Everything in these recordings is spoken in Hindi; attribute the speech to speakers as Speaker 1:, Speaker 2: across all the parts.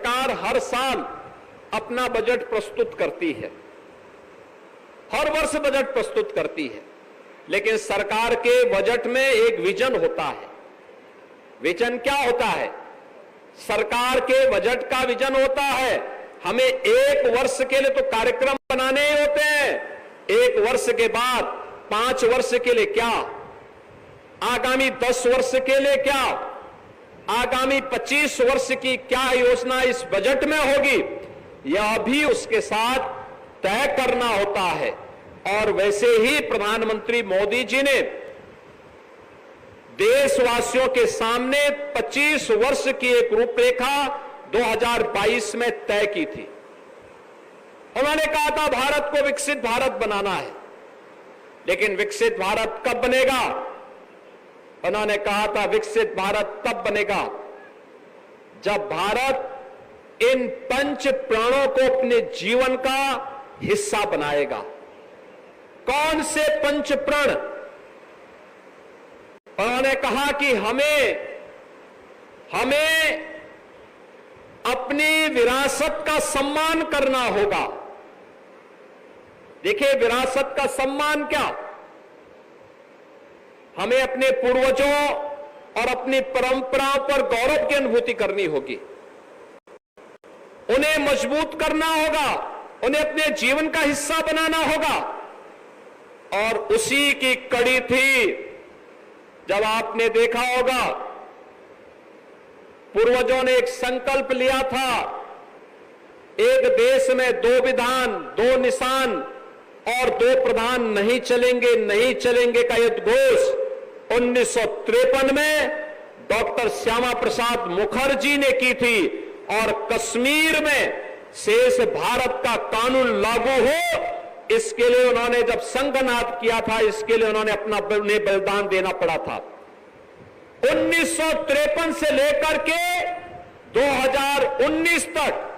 Speaker 1: सरकार हर साल अपना बजट प्रस्तुत करती है, हर वर्ष बजट प्रस्तुत करती है, लेकिन सरकार के बजट में एक विजन होता है। विजन क्या होता है? सरकार के बजट का विजन होता है हमें एक वर्ष के लिए तो कार्यक्रम बनाने ही होते हैं, एक वर्ष के बाद 5 वर्ष के लिए क्या, आगामी 10 वर्ष के लिए क्या, आगामी 25 वर्ष की क्या योजना इस बजट में होगी, यह भी उसके साथ तय करना होता है। और वैसे ही प्रधानमंत्री मोदी जी ने देशवासियों के सामने 25 वर्ष की एक रूपरेखा 2022 में तय की थी। उन्होंने कहा था भारत को विकसित भारत बनाना है, लेकिन विकसित भारत कब बनेगा? उन्होंने कहा था विकसित भारत तब बनेगा जब भारत इन 5 प्राणों को अपने जीवन का हिस्सा बनाएगा। कौन से 5 प्रण? उन्होंने कहा कि हमें अपनी विरासत का सम्मान करना होगा। देखिए, विरासत का सम्मान क्या? हमें अपने पूर्वजों और अपनी परंपराओं पर गौरव की अनुभूति करनी होगी, उन्हें मजबूत करना होगा, उन्हें अपने जीवन का हिस्सा बनाना होगा। और उसी की कड़ी थी जब आपने देखा होगा पूर्वजों ने एक संकल्प लिया था, एक देश में 2 विधान 2 निशान और 2 प्रधान नहीं चलेंगे का उद्घोष 1953 में डॉक्टर श्यामा प्रसाद मुखर्जी ने की थी। और कश्मीर में शेष भारत का कानून लागू हो, इसके लिए उन्होंने जब संघनाद किया था, इसके लिए उन्होंने अपना बलिदान देना पड़ा था। 1953 से लेकर के 2019 तक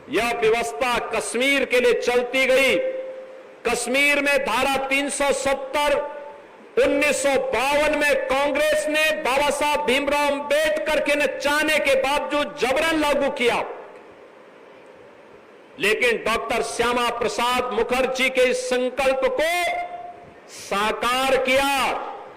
Speaker 1: यह व्यवस्था कश्मीर के लिए चलती गई। कश्मीर में धारा 370 1952 में कांग्रेस ने बाबा साहब भीमराव अंबेडकर के न चाहने के बावजूद जबरन लागू किया, लेकिन डॉक्टर श्यामा प्रसाद मुखर्जी के इस संकल्प को साकार किया।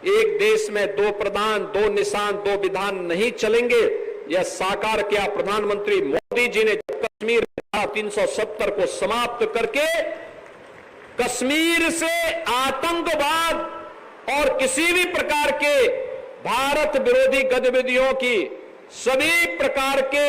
Speaker 1: एक देश में 2 प्रधान 2 निशान 2 विधान नहीं चलेंगे, यह साकार किया प्रधानमंत्री मोदी जी ने। कश्मीर 370 को समाप्त करके कश्मीर से आतंकवाद और किसी भी प्रकार के भारत विरोधी गतिविधियों की सभी प्रकार के